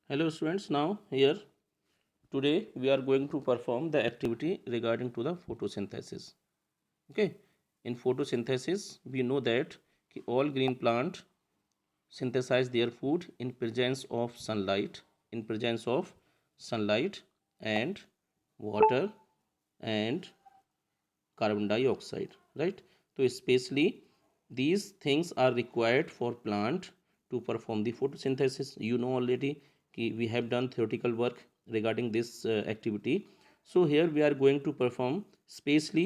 Hello students, now here today we are going to perform the activity regarding to the photosynthesis. Okay, in photosynthesis we know that all green plant synthesize their food in presence of sunlight, and water and carbon dioxide, right? So especially these things are required for plant to perform the photosynthesis. You know already we have done theoretical work regarding this activity. So here we are going to perform specially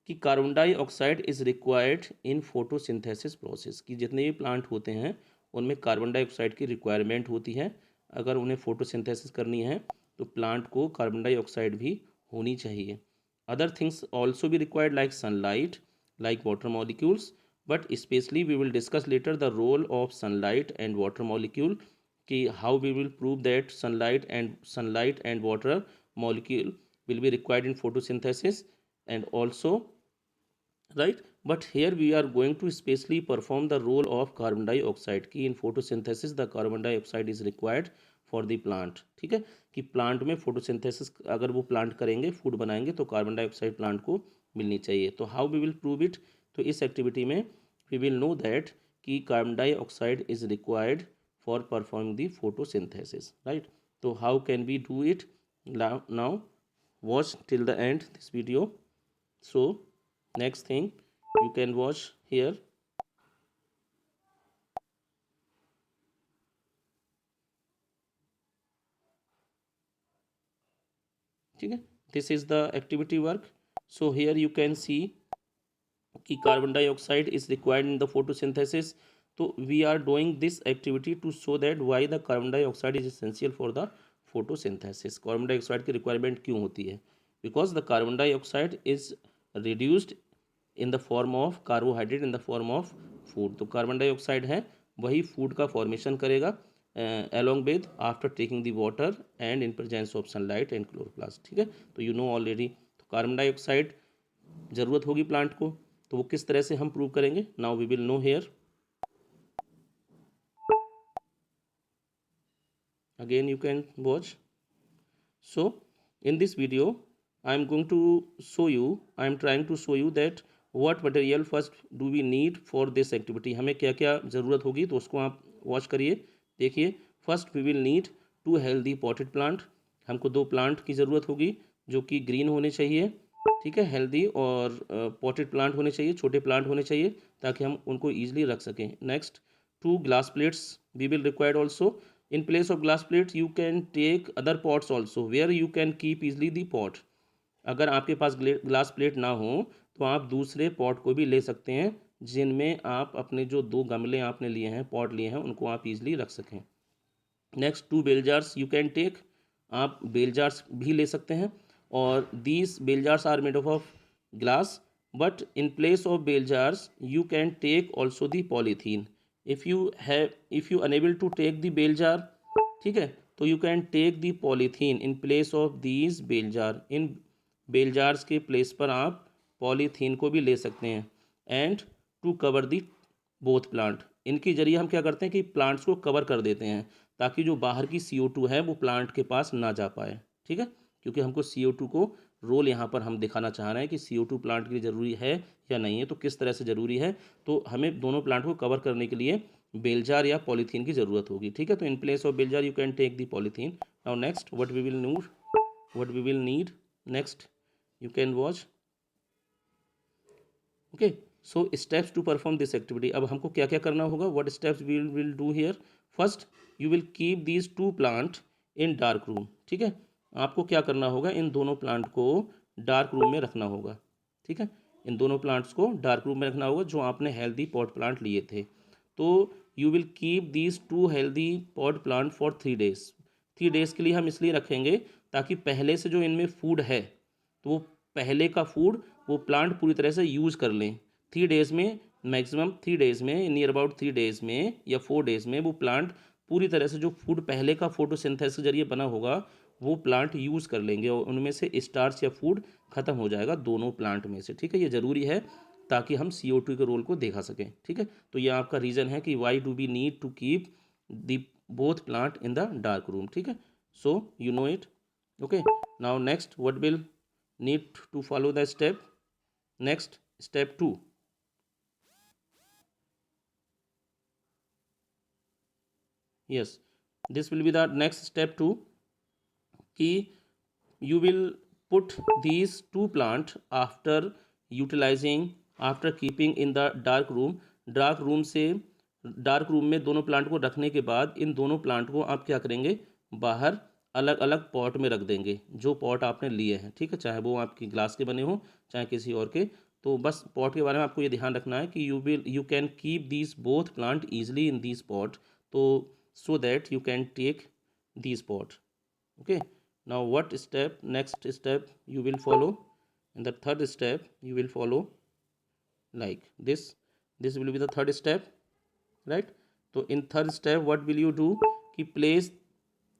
कि carbon dioxide is required in photosynthesis process, कि जितने भी plant होते हैं उनमें carbon dioxide की requirement होती है। अगर उन्हें फोटोसिंथेसिस करनी है तो प्लांट को कार्बन डाइऑक्साइड भी होनी चाहिए। अदर थिंग्स ऑल्सो भी required like sunlight, like water molecules, but specially we will discuss later the role of sunlight and water molecule, कि how we will prove that sunlight and water molecule will be required in photosynthesis, and also, right, but here we are going to specially perform the role of carbon dioxide, कि in photosynthesis the carbon dioxide is required for the plant। ठीक है, कि plant में photosynthesis अगर वो plant करेंगे, food बनाएंगे, तो कार्बन डाइऑक्साइड प्लांट को मिलनी चाहिए। तो how we will prove it, तो इस एक्टिविटी में वी विल नो दैट कि carbon dioxide is required for performing the photosynthesis, right. तो how can we do it, now watch till the end this video। So next thing you can watch here, ठीक है, this is the activity work। So here you can see कि carbon dioxide is required in the photosynthesis. तो we are doing this activity to show that why the carbon dioxide is essential for the photosynthesis. Carbon dioxide की requirement क्यों होती है? Because the carbon dioxide is reduced in the form of carbohydrate in the form of food. तो carbon dioxide है वही food का formation करेगा along with after taking the water and in presence of sunlight and chloroplast। ठीक है, तो you know already. तो carbon dioxide ज़रूरत होगी प्लांट को, तो वो किस तरह से हम प्रूव करेंगे, now we will know here. Again you can watch. So in this video I am going to show you, I am trying to show you that what material first do we need for this activity। हमें क्या क्या ज़रूरत होगी, तो उसको आप watch करिए, देखिए। First we will need to healthy potted plant. हमको दो प्लांट की ज़रूरत होगी जो कि ग्रीन होने चाहिए, ठीक है, हेल्दी और पॉटेड प्लांट होने चाहिए, छोटे प्लांट होने चाहिए, ताकि हम उनको ईजिली रख सकें। Next, two glass plates we will required also. in place of glass plates you can take other pots also where you can keep easily the pot। अगर आपके पास ग्लास प्लेट ना हो तो आप दूसरे पॉट को भी ले सकते हैं, जिनमें आप अपने जो दो गमले आपने लिए हैं, पॉट लिए हैं, उनको आप इजीली रख सकें। Next, two bell jars you can take, आप बेल जार्स भी ले सकते हैं, और these bell jars are made of glass, but in place of bell jars you can take also the polythene. If you unable to take the bell jar, ठीक है, तो you can take the polythene in place of these bell jar. इन bell jars के place पर आप polythene को भी ले सकते हैं। And to cover the both plant, इनके जरिए हम क्या करते हैं कि प्लांट्स को कवर कर देते हैं, ताकि जो बाहर की CO2 है वो प्लांट के पास ना जा पाए। ठीक है, क्योंकि हमको CO2 को रोल यहाँ पर हम दिखाना चाह रहे हैं कि CO2 प्लांट के लिए ज़रूरी है या नहीं है, तो किस तरह से ज़रूरी है। तो हमें दोनों प्लांट को कवर करने के लिए बेलजार या पॉलीथीन की ज़रूरत होगी। ठीक है, तो in place of bell jar you can take the polythene. Now next what we will need next you can watch. Okay, so steps to perform this activity. अब हमको क्या क्या करना होगा, what steps we will do here. First, you will keep these two plant in dark room. ठीक है, आपको क्या करना होगा, इन दोनों प्लांट को डार्क रूम में रखना होगा। ठीक है, इन दोनों प्लांट्स को डार्क रूम में रखना होगा जो आपने हेल्दी पॉट प्लांट लिए थे। तो you will keep these to healthy pot plant for 3 days। 3 days के लिए हम इसलिए रखेंगे ताकि पहले से जो इनमें फूड है, तो वो पहले का फूड वो प्लांट पूरी तरह से यूज़ कर लें। 3 days में, मैक्सिमम 3 days में, नियर अबाउट 3 days में या 4 days में वो प्लांट पूरी तरह से जो फूड पहले का फोटोसिंथेसिस के जरिए बना होगा वो प्लांट यूज़ कर लेंगे, और उनमें से स्टार्च या फूड ख़त्म हो जाएगा दोनों प्लांट में से। ठीक है, ये ज़रूरी है ताकि हम CO2 के रोल को देखा सकें। ठीक है, तो ये आपका रीज़न है कि why do we need to keep the both plant in the dark room. ठीक है, so you know it. Okay, now next what will need to follow the step? Next, step 2. Yes, this will be the next step 2 कि you will put these two plant after utilizing, after keeping in the dark room. Dark room में दोनों plant को रखने के बाद इन दोनों plant को आप क्या करेंगे, बाहर अलग अलग पॉट में रख देंगे, जो पॉट आपने लिए हैं। ठीक है, चाहे वो आपकी ग्लास के बने हो चाहे किसी और के। तो बस पॉट के बारे में आपको ये ध्यान रखना है कि you can keep these both plant easily in these pot, तो so that you can take these pot. Okay, now what step, next step you will follow? In the third step you will follow like this will be the third step, right? So in third step what will you do कि place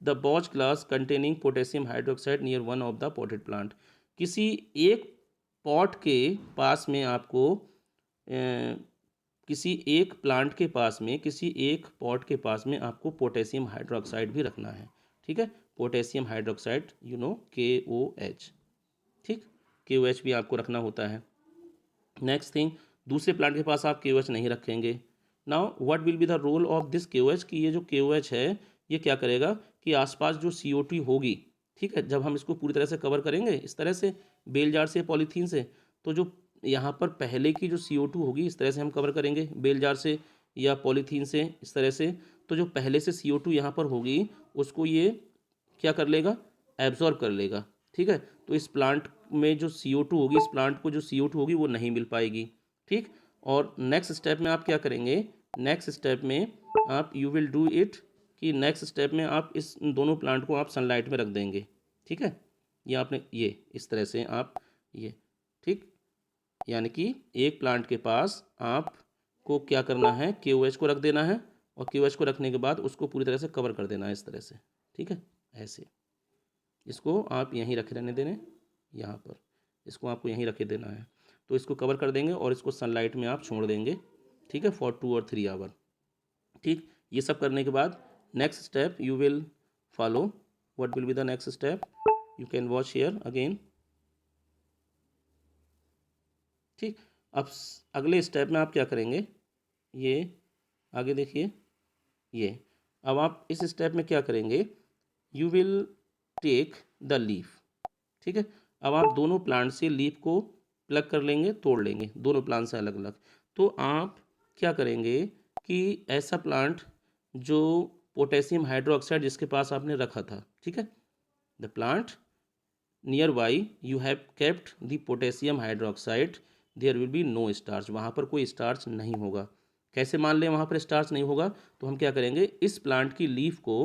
the Bosch glass containing potassium hydroxide near one of the potted plant. किसी एक pot के पास में आपको किसी एक plant के पास में, किसी एक पॉट के पास में आपको पोटेशियम हाइड्रोक्साइड भी रखना है। ठीक है, potassium hydroxide you know KOH। ठीक, KOH भी आपको रखना होता है। नेक्स्ट थिंग, दूसरे प्लांट के पास आप KOH नहीं रखेंगे। Now what will be the role of this KOH कि ये जो KOH है ये क्या करेगा कि आसपास जो CO2 होगी, ठीक है, जब हम इसको पूरी तरह से कवर करेंगे इस तरह से बेल जार से, पॉलीथीन से, तो जो यहाँ पर पहले की जो CO2 होगी इस तरह से हम कवर करेंगे बेल जार से या पॉलीथीन से इस तरह से, तो जो पहले से CO2 यहाँ पर होगी उसको ये क्या कर लेगा, एब्जॉर्ब कर लेगा। ठीक है, तो इस प्लांट में जो CO2 होगी, इस प्लांट को जो CO2 होगी वो नहीं मिल पाएगी। ठीक, और नेक्स्ट स्टेप में आप क्या करेंगे, नेक्स्ट स्टेप में आप यू विल डू इट कि नेक्स्ट स्टेप में आप इस दोनों प्लांट को आप सनलाइट में रख देंगे। ठीक है, ये आपने ये इस तरह से आप ये, ठीक, यानी कि एक प्लांट के पास आपको क्या करना है, KOH को रख देना है और KOH को रखने के बाद उसको पूरी तरह से कवर कर देना है इस तरह से। ठीक है, ऐसे इसको आप यहीं रखे रहने देने, यहाँ पर इसको आपको यहीं रखे देना है। तो इसको कवर कर देंगे और इसको सनलाइट में आप छोड़ देंगे। ठीक है, फॉर 2 और 3 आवर। ठीक, ये सब करने के बाद next step you will follow. What will be the next step, you can watch here again. ठीक, अब अगले स्टेप में आप क्या करेंगे, ये आगे देखिए, ये अब आप इस स्टेप में क्या करेंगे, you will take the leaf. ठीक है, अब आप दोनों प्लांट से लीफ को प्लग कर लेंगे, तोड़ लेंगे दोनों प्लांट से अलग अलग। तो आप क्या करेंगे कि ऐसा प्लांट जो पोटेशियम हाइड्रोक्साइड जिसके पास आपने रखा था, ठीक है, the plant nearby you have kept the potassium hydroxide, there will be no starch, वहाँ पर कोई स्टार्च नहीं होगा। कैसे मान लें वहाँ पर स्टार्च नहीं होगा, तो हम क्या करेंगे, इस प्लांट की लीफ को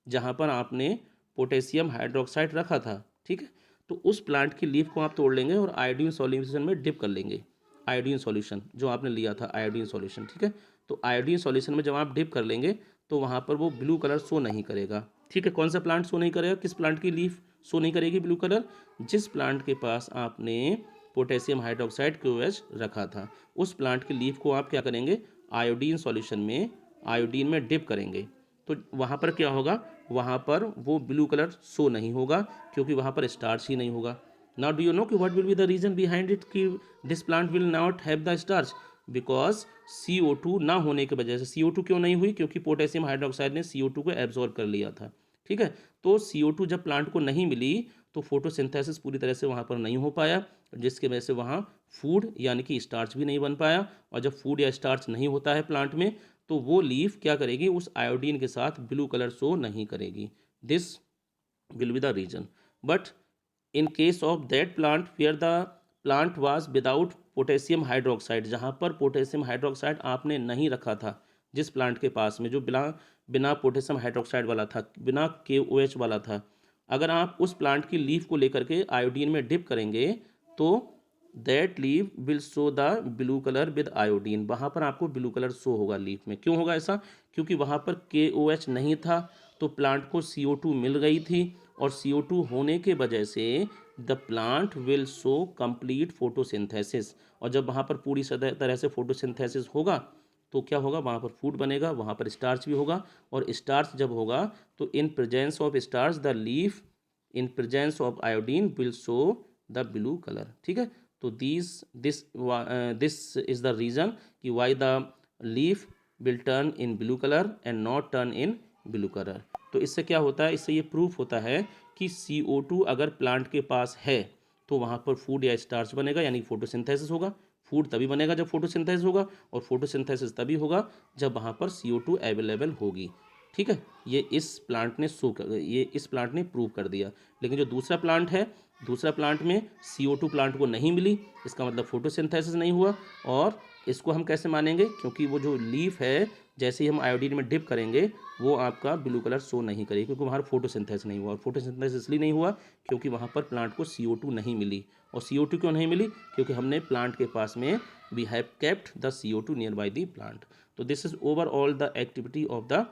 जहाँ पर आपने पोटेशियम हाइड्रोक्साइड रखा था, ठीक है, तो उस प्लांट की लीफ को आप तोड़ लेंगे और आयोडीन सॉल्यूशन में डिप कर लेंगे। आयोडीन सॉल्यूशन जो आपने लिया था, आयोडीन सॉल्यूशन, ठीक है, तो आयोडीन सॉल्यूशन में जब आप डिप कर लेंगे तो वहाँ पर वो ब्लू कलर शो नहीं करेगा। ठीक है, कौन सा प्लांट शो नहीं करेगा, किस प्लांट की लीफ शो नहीं करेगी ब्लू कलर, जिस प्लांट के पास आपने पोटेशियम हाइड्रोक्साइड KOH रखा था, उस प्लांट की लीफ को आप क्या करेंगे, आयोडीन सॉल्यूशन में, आयोडीन में डिप करेंगे। तो वहाँ पर क्या होगा, वहाँ पर वो ब्लू कलर शो नहीं होगा क्योंकि वहाँ पर स्टार्च ही नहीं होगा। नाउ डू यू नो कि what will be the reason behind it कि this plant will not have the starch, because CO2 ना होने की वजह से। CO2 क्यों नहीं हुई, क्योंकि पोटेशियम हाइड्रोक्साइड ने CO2 को एब्जॉर्ब कर लिया था। ठीक है, तो CO2 जब प्लांट को नहीं मिली तो फोटोसिंथेसिस पूरी तरह से वहाँ पर नहीं हो पाया, जिसकी वजह से वहाँ फूड यानी कि स्टार्च भी नहीं बन पाया। और जब फूड या स्टार्च नहीं होता है प्लांट में तो वो लीफ क्या करेगी, उस आयोडीन के साथ ब्लू कलर शो नहीं करेगी। This will be the reason. But in case of that plant where the plant was without potassium hydroxide, जहाँ पर पोटेशियम हाइड्रोक्साइड आपने नहीं रखा था, जिस प्लांट के पास में जो बिना बिना पोटेशियम हाइड्रोक्साइड वाला था, बिना KOH वाला था, अगर आप उस प्लांट की लीफ को लेकर के आयोडीन में डिप करेंगे तो that leaf will show the blue colour with iodine, वहाँ पर आपको ब्लू कलर शो होगा लीफ में। क्यों होगा ऐसा, क्योंकि वहाँ पर KOH नहीं था तो प्लांट को CO2 मिल गई थी और CO2 होने के वजह से the plant will show complete photosynthesis. और जब वहाँ पर पूरी तरह से फोटोसिंथेसिस होगा तो क्या होगा, वहाँ पर फूड बनेगा, वहाँ पर स्टार्च भी होगा, और स्टार्च जब होगा तो in presence of starch the leaf in presence of iodine will show the blue colour. ठीक है, तो दिस इज द रीजन कि why the leaf will turn in blue colour and not turn in blue colour. तो इससे क्या होता है, इससे ये प्रूफ होता है कि CO2 अगर प्लांट के पास है तो वहाँ पर फूड या स्टार्च बनेगा, यानी फोटोसिंथेसिस होगा। फूड तभी बनेगा जब फोटोसिंथेसिस होगा, और फोटोसिंथेसिस तभी होगा जब वहाँ पर CO2 अवेलेबल होगी। ठीक है, ये इस प्लांट ने प्रूव कर दिया। लेकिन जो दूसरा प्लांट है, दूसरा प्लांट में CO2 प्लांट को नहीं मिली, इसका मतलब फोटोसिंथेसिस नहीं हुआ। और इसको हम कैसे मानेंगे, क्योंकि वो जो लीफ है जैसे ही हम आयोडीन में डिप करेंगे वो आपका ब्लू कलर शो नहीं करेगी, क्योंकि वहाँ फोटोसिंथेसिस नहीं हुआ। और फोटोसिंथेसिस इसलिए नहीं हुआ क्योंकि वहाँ पर प्लांट को CO2 नहीं मिली। और CO2 क्यों नहीं मिली, क्योंकि हमने प्लांट के पास में we have kept the CO2 near by the plant. तो this is overall the activity of the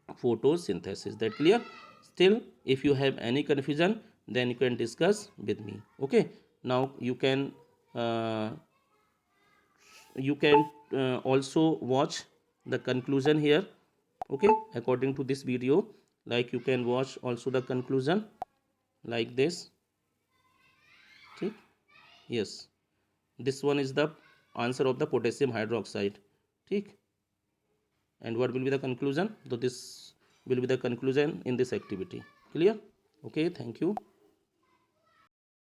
photosynthesis. That clear? Still, if you have any confusion, then you can discuss with me. Okay, now uh, you can also watch the conclusion here. Okay, according to this video, like you can watch also the conclusion like this. Okay, yes, this one is the answer of the potassium hydroxide. Okay, and what will be the conclusion, so this will be the conclusion in this activity. Clear? Okay, thank you.